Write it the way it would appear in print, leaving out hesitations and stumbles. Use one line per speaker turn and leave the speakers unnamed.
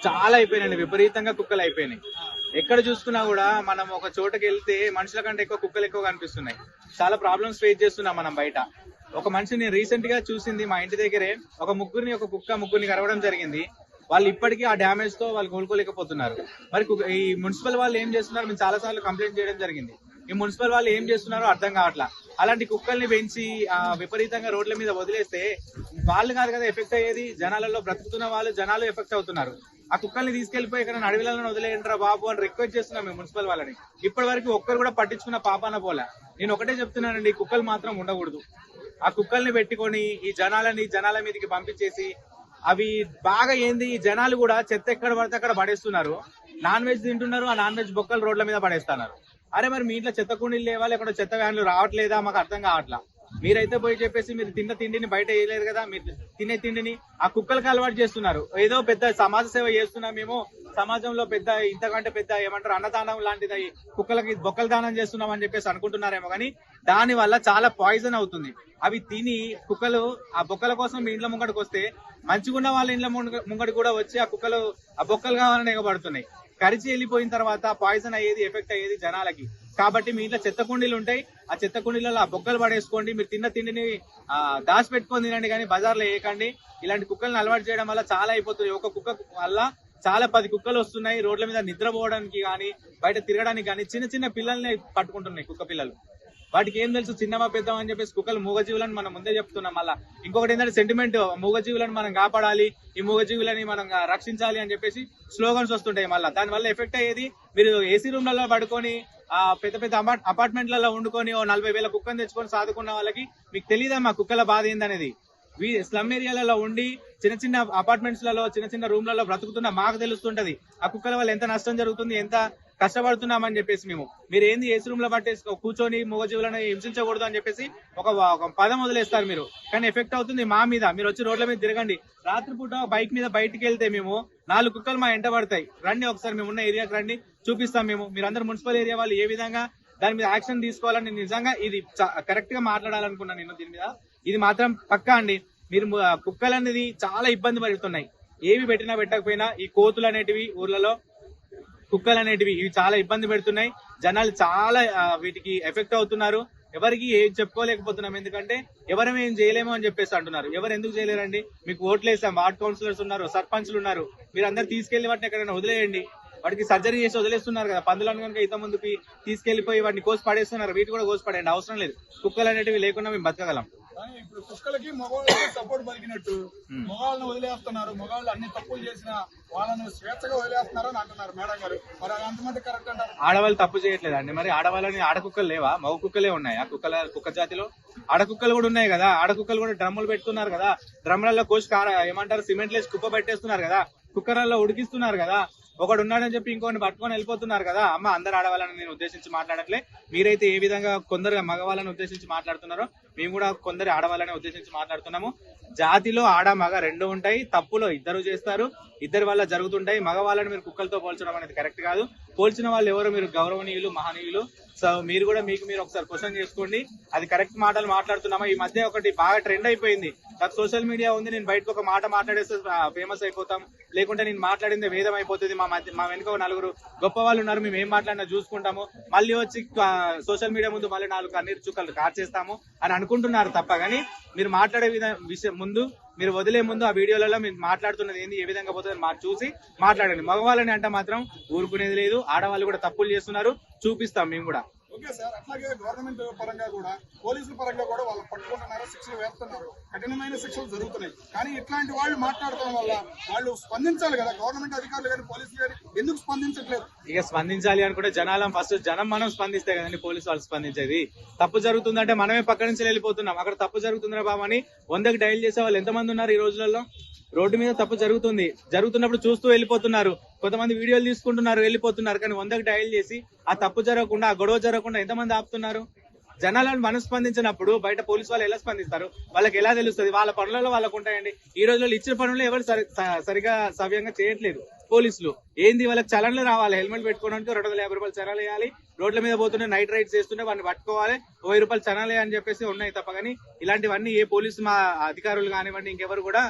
చాలా అయిపోయినాయండి, విపరీతంగా కుక్కలు అయిపోయినాయి. ఎక్కడ చూసుకున్నా కూడా మనం ఒక చోటకి వెళ్తే మనుషుల కంటే ఎక్కువ కుక్కలు ఎక్కువ కనిపిస్తున్నాయి. చాలా ప్రాబ్లమ్స్ ఫేస్ చేస్తున్నాం మనం బయట. ఒక మనిషిని రీసెంట్ గా చూసింది మా ఇంటి దగ్గరే, ఒక కుక్క ముగ్గురిని కరవడం జరిగింది. వాళ్ళు ఇప్పటికీ ఆ డ్యామేజ్ తో వాళ్ళు కోలుకోలేకపోతున్నారు. మరి ఈ మున్సిపల్ వాళ్ళు ఏం చేస్తున్నారు, మేము చాలా సార్లు కంప్లైంట్ చేయడం జరిగింది. ఈ మున్సిపల్ వాళ్ళు ఏం చేస్తున్నారో అర్థం కావట్లా. అలాంటి కుక్కల్ని పెంచి విపరీతంగా రోడ్ల మీద వదిలేస్తే వాళ్ళు కాదు కదా ఎఫెక్ట్ అయ్యేది, జనాలలో బ్రతుకుతున్న వాళ్ళు జనాలు ఎఫెక్ట్ అవుతున్నారు. ఆ కుక్కల్ని తీసుకెళ్లిపోయి ఇక్కడ అడవిలలో వదిలేయంటారా బాబు అని రిక్వెస్ట్ చేస్తున్నాం మేము మున్సిపల్ వాళ్ళని. ఇప్పటి వరకు ఒక్కరు కూడా పట్టించుకున్న పాపాన పోలే. నేను ఒకటే చెప్తున్నానండి, కుక్కలు మాత్రం ఉండకూడదు. ఆ కుక్కల్ని పెట్టుకొని ఈ జనాల మీదకి పంపించేసి అవి బాగా ఏంది, ఈ జనాలు కూడా చెత్త ఎక్కడ పడితే అక్కడ పడేస్తున్నారు. నాన్ వెజ్ తింటున్నారు, ఆ నాన్ వెజ్ బొక్కలు రోడ్ల మీద పడేస్తున్నారు. అరే మరి మీ ఇంట్లో చెత్త కుండీలు లేవా, లేకుండా చెత్త వ్యాన్లు రావట్లేదా, మాకు అర్థం కావట్లా. మీరైతే పోయి చెప్పేసి మీరు తిన్న తిండిని బయట వేయలేరు కదా, మీరు తినే తిండిని ఆ కుక్కలకు అలవాటు చేస్తున్నారు. ఏదో పెద్ద సమాజ సేవ చేస్తున్నాం మేము, సమాజంలో పెద్ద ఇంతకంటే పెద్ద ఏమంటారు అన్నదానం లాంటిది కుక్కలకి బొక్కల దానం చేస్తున్నాం అని చెప్పేసి అనుకుంటున్నారేమో, కానీ దాని వల్ల చాలా పాయిజన్ అవుతుంది. అవి తిని కుక్కలు ఆ బొక్కల కోసం మీ ఇంట్లో ముంగడికి వస్తే మంచిగున్న వాళ్ళ ఇంట్లో ముంగడి కూడా వచ్చి ఆ కుక్కలు ఆ బొక్కలు కావాలని ఎగబడుతున్నాయి. కరిచి వెళ్ళిపోయిన తర్వాత పాయిజన్ అయ్యేది, ఎఫెక్ట్ అయ్యేది జనాలకి. కాబట్టి మీ ఇంట్లో చెత్త కుండీలు ఉంటాయి, ఆ చెత్త కుండీలలో ఆ బొక్కలు పడేసుకోండి. మీరు తిన్న తిండిని దాచి పెట్టుకొని తినండి, కానీ బజార్లో వేయకండి. ఇలాంటి కుక్కల్ని అలవాటు చేయడం వల్ల చాలా అయిపోతుంది. ఒక కుక్క వల్ల చాలా 10 కుక్కలు వస్తున్నాయి. రోడ్ల మీద నిద్రపోవడానికి కానీ బయట తిరగడానికి కానీ చిన్న చిన్న పిల్లల్ని పట్టుకుంటున్నాయి కుక్క పిల్లలు. వాటికి ఏం తెలుసు చిన్నమా పెద్దమా అని చెప్పేసి. కుక్కలు మూగజీవులని మనం ముందే చెప్తున్నాం. మళ్ళీ ఇంకొకటి ఏంటంటే సెంటిమెంట్, మూగజీవులను మనం కాపాడాలి, ఈ మూగజీవులని మనం రక్షించాలి అని చెప్పేసి స్లోగన్స్ వస్తుంటాయి. మళ్ళీ దానివల్ల ఎఫెక్ట్ అయ్యేది, మీరు ఏసీ రూమ్లలో పడుకొని పెద్ద పెద్ద అపార్ట్మెంట్లలో వండుకొని 40,000 కుక్కను తెచ్చుకొని సాదుకున్న వాళ్ళకి మీకు తెలియదమ్మా కుక్కల బాధ ఏందనేది. స్లమ్ ఏరియాలలో ఉండి చిన్న చిన్న అపార్ట్మెంట్స్ లలో చిన్న చిన్న రూమ్లలో బ్రతుకుతున్న మాకు తెలుస్తుంటది ఆ కుక్కల వల్ల ఎంత నష్టం జరుగుతుంది, ఎంత కష్టపడుతున్నామని చెప్పేసి. మీరు ఏంది ఏసీ రూమ్ లో పట్టేసి కూర్చొని మూగజీవులను హింసించకూడదు అని చెప్పేసి ఒక పదం వదిలేస్తారు మీరు, కానీ ఎఫెక్ట్ అవుతుంది మా మీద. మీరు వచ్చి రోడ్ల మీద తిరగండి. రాత్రిపూట బైక్ మీద బయటికి వెళ్తే మేము 4 కుక్కలు మా ఎంట పడతాయి. రండి ఒకసారి మేము ఉన్న ఏరియాకి రండి, చూపిస్తాం. మీరందరూ మున్సిపల్ ఏరియా వాళ్ళు ఏ విధంగా దాని మీద యాక్షన్ తీసుకోవాలని నిజంగా ఇది కరెక్ట్ గా మాట్లాడాలనుకున్నాను నేను దీని మీద. ఇది మాత్రం పక్కా అండి. మీరు కుక్కలు అనేది చాలా ఇబ్బంది పడుతున్నాయి. ఏవి పెట్టినా పెట్టకపోయినా ఈ కోతులు అనేటివి ఊర్లలో, కుక్కలు అనేటివి ఇవి చాలా ఇబ్బంది పెడుతున్నాయి. జనాలు చాలా వీటికి ఎఫెక్ట్ అవుతున్నారు. ఎవరికి ఏం చెప్పుకోలేకపోతున్నాం, ఎందుకంటే ఎవరం ఏం చేయలేమో అని చెప్పేసి అంటున్నారు. ఎవరు ఎందుకు చేయలేరండి? మీకు ఓట్లు వేసాం, వార్డ్ కౌన్సిలర్స్ ఉన్నారు, సర్పంచ్లు ఉన్నారు. మీరు అందరు తీసుకెళ్లి వాటిని ఎక్కడైనా వదిలేయండి. వాటికి సర్జరీ చేసి వదిలేస్తున్నారు కదా, పందులను కనుక ఇంత ముందుకి తీసుకెళ్లిపోయి వాటిని కోసి పడేస్తున్నారు. వీటి కూడా కోసి పడేయండి, అవసరం లేదు. కుక్కలు అనేటివి లేకుండా మేము బతకగలం.
ఇప్పుడు కుక్కలకి మగవాళ్ళకి సపోర్ట్ పలికినట్టు మగవాళ్ళని వదిలేస్తున్నారు. మగవాళ్ళు అన్ని తప్పులు చేసిన వాళ్ళని స్వేచ్ఛగా వదిలేస్తున్నారు అని అంటున్నారు మేడం గారు. మరి అంతమంది కరెక్ట్ అంటారు?
ఆడవాళ్ళు తప్పు చేయట్లేదండి. మరి ఆడవాళ్ళని ఆడకుక్కలు లేవా? మగ కుక్కలే ఉన్నాయి. ఆ కుక్క జాతిలో ఆడకుక్కలు కూడా ఉన్నాయి కదా. ఆడకుక్కలు కూడా డ్రమ్ములు పెడుతున్నారు కదా, డ్రమ్ములలో కోసి ఏమంటారు సిమెంట్ లేసి కుప్ప పెట్టేస్తున్నారు కదా, కుక్కర్లలో ఉడికిస్తున్నారు కదా. ఒకడు ఉన్నాడని చెప్పి ఇంకొకటి పట్టుకొని వెళ్ళిపోతున్నారు కదా. అమ్మ అందరు ఆడవాళ్ళని నేను ఉద్దేశించి మాట్లాడట్లే. మీరైతే ఏ విధంగా కొందరు మగవాళ్ళని ఉద్దేశించి మాట్లాడుతున్నారో మేము కూడా కొందరు ఆడవాళ్ళని ఉద్దేశించి మాట్లాడుతున్నాము. జాతిలో ఆడ మగ 2 ఉంటాయి. తప్పులో ఇద్దరు చేస్తారు, ఇద్దరి వల్ల జరుగుతుంటాయి. మగవాళ్ళని మీరు కుక్కలతో పోల్చడం అనేది కరెక్ట్ కాదు. పోల్చిన వాళ్ళు ఎవరో మీరు గౌరవనీయులు, మహనీయులు. సో మీరు కూడా మీరు ఒకసారి క్వశ్చన్ చేసుకోండి, అది కరెక్ట్ మాటలు మాట్లాడుతున్నామా. ఈ మధ్య ఒకటి బాగా ట్రెండ్ అయిపోయింది. నాకు సోషల్ మీడియా ఉంది, నేను బయటకు ఒక మాట మాట్లాడేస్తే ఫేమస్ అయిపోతాం, లేకుంటే నేను మాట్లాడింది వేదం అయిపోతుంది. మా వెనుక 4 గొప్ప వాళ్ళు ఉన్నారు, మేము ఏం మాట్లాడినా చూసుకుంటాము, మళ్ళీ వచ్చి సోషల్ మీడియా ముందు మళ్ళీ 4 కన్నీరు చుక్కలు కార్చేస్తాము అని అనుకుంటున్నారు తప్ప. కానీ మీరు మాట్లాడే విషయం ముందు, మీరు వదిలే ముందు ఆ వీడియోలలో మీరు మాట్లాడుతున్నది ఏంది, ఏ విధంగా పోతుంది చూసి మాట్లాడండి. మగవాళ్ళని అంటే మాత్రం ఊరుకునేది లేదు. ఆడవాళ్ళు కూడా తప్పులు చేస్తున్నారు, చూపిస్తాం మేము కూడా.
ఓకే సార్, అట్లాగే గవర్నమెంట్ పరంగా కూడా పోలీసుల పరంగా కూడా వాళ్ళు పట్టుకుంటున్నారు, శిక్షలు వేస్తున్నారు, కఠినమైన శిక్షలు జరుగుతున్నాయి. కానీ ఇట్లాంటి వాళ్ళు మాట్లాడటం వల్ల వాళ్ళు స్పందించాలి కదా, గవర్నమెంట్ అధికారులు కానీ పోలీసులు కానీ ఎందుకు స్పందించట్లేదు?
ఇక స్పందించాలి అనుకుంటే జనం మనం స్పందిస్తే కదండి పోలీసు వాళ్ళు స్పందించేది. తప్పు జరుగుతుందంటే మనమే పక్క నుంచి వెళ్ళిపోతున్నాం. అక్కడ తప్పు జరుగుతుందా బాబు అని 100కి డైల్ చేసే వాళ్ళు ఎంతమంది ఉన్నారు ఈ రోజులలో? రోడ్డు మీద తప్పు జరుగుతున్నప్పుడు చూస్తూ వెళ్ళిపోతున్నారు. కొంతమంది వీడియోలు తీసుకుంటున్నారు, వెళ్ళిపోతున్నారు. కానీ 100కి డయల్ చేసి ఆ తప్పు జరగకుండా, ఆ గొడవ జరగకుండా ఎంతమంది ఆపుతున్నారు? జనాలను మనం స్పందించినప్పుడు బయట పోలీసు వాళ్ళు ఎలా స్పందిస్తారు? వాళ్ళకి ఎలా తెలుస్తుంది? వాళ్ళ పనులలో వాళ్ళకు ఉంటాయండి. ఈ రోజుల్లో ఇచ్చిన పనులు ఎవరు సరిగా సవ్యంగా చేయట్లేదు. పోలీసులు ఏంది, వాళ్ళకి చలన్లు రావాలి, హెల్మెట్ పెట్టుకోవడానికి 250 రూపాయలు చలాలు వేయాలి, రోడ్ల మీద పోతుంటే నైట్ రైడ్స్ చేస్తుంటే వాడిని పట్టుకోవాలి, 1000 రూపాయలు చలాలు అని చెప్పేసి ఉన్నాయి తప్ప. కానీ ఇలాంటివన్నీ ఏ పోలీసు మా అధికారులు కానివ్వండి ఇంకెవరు కూడా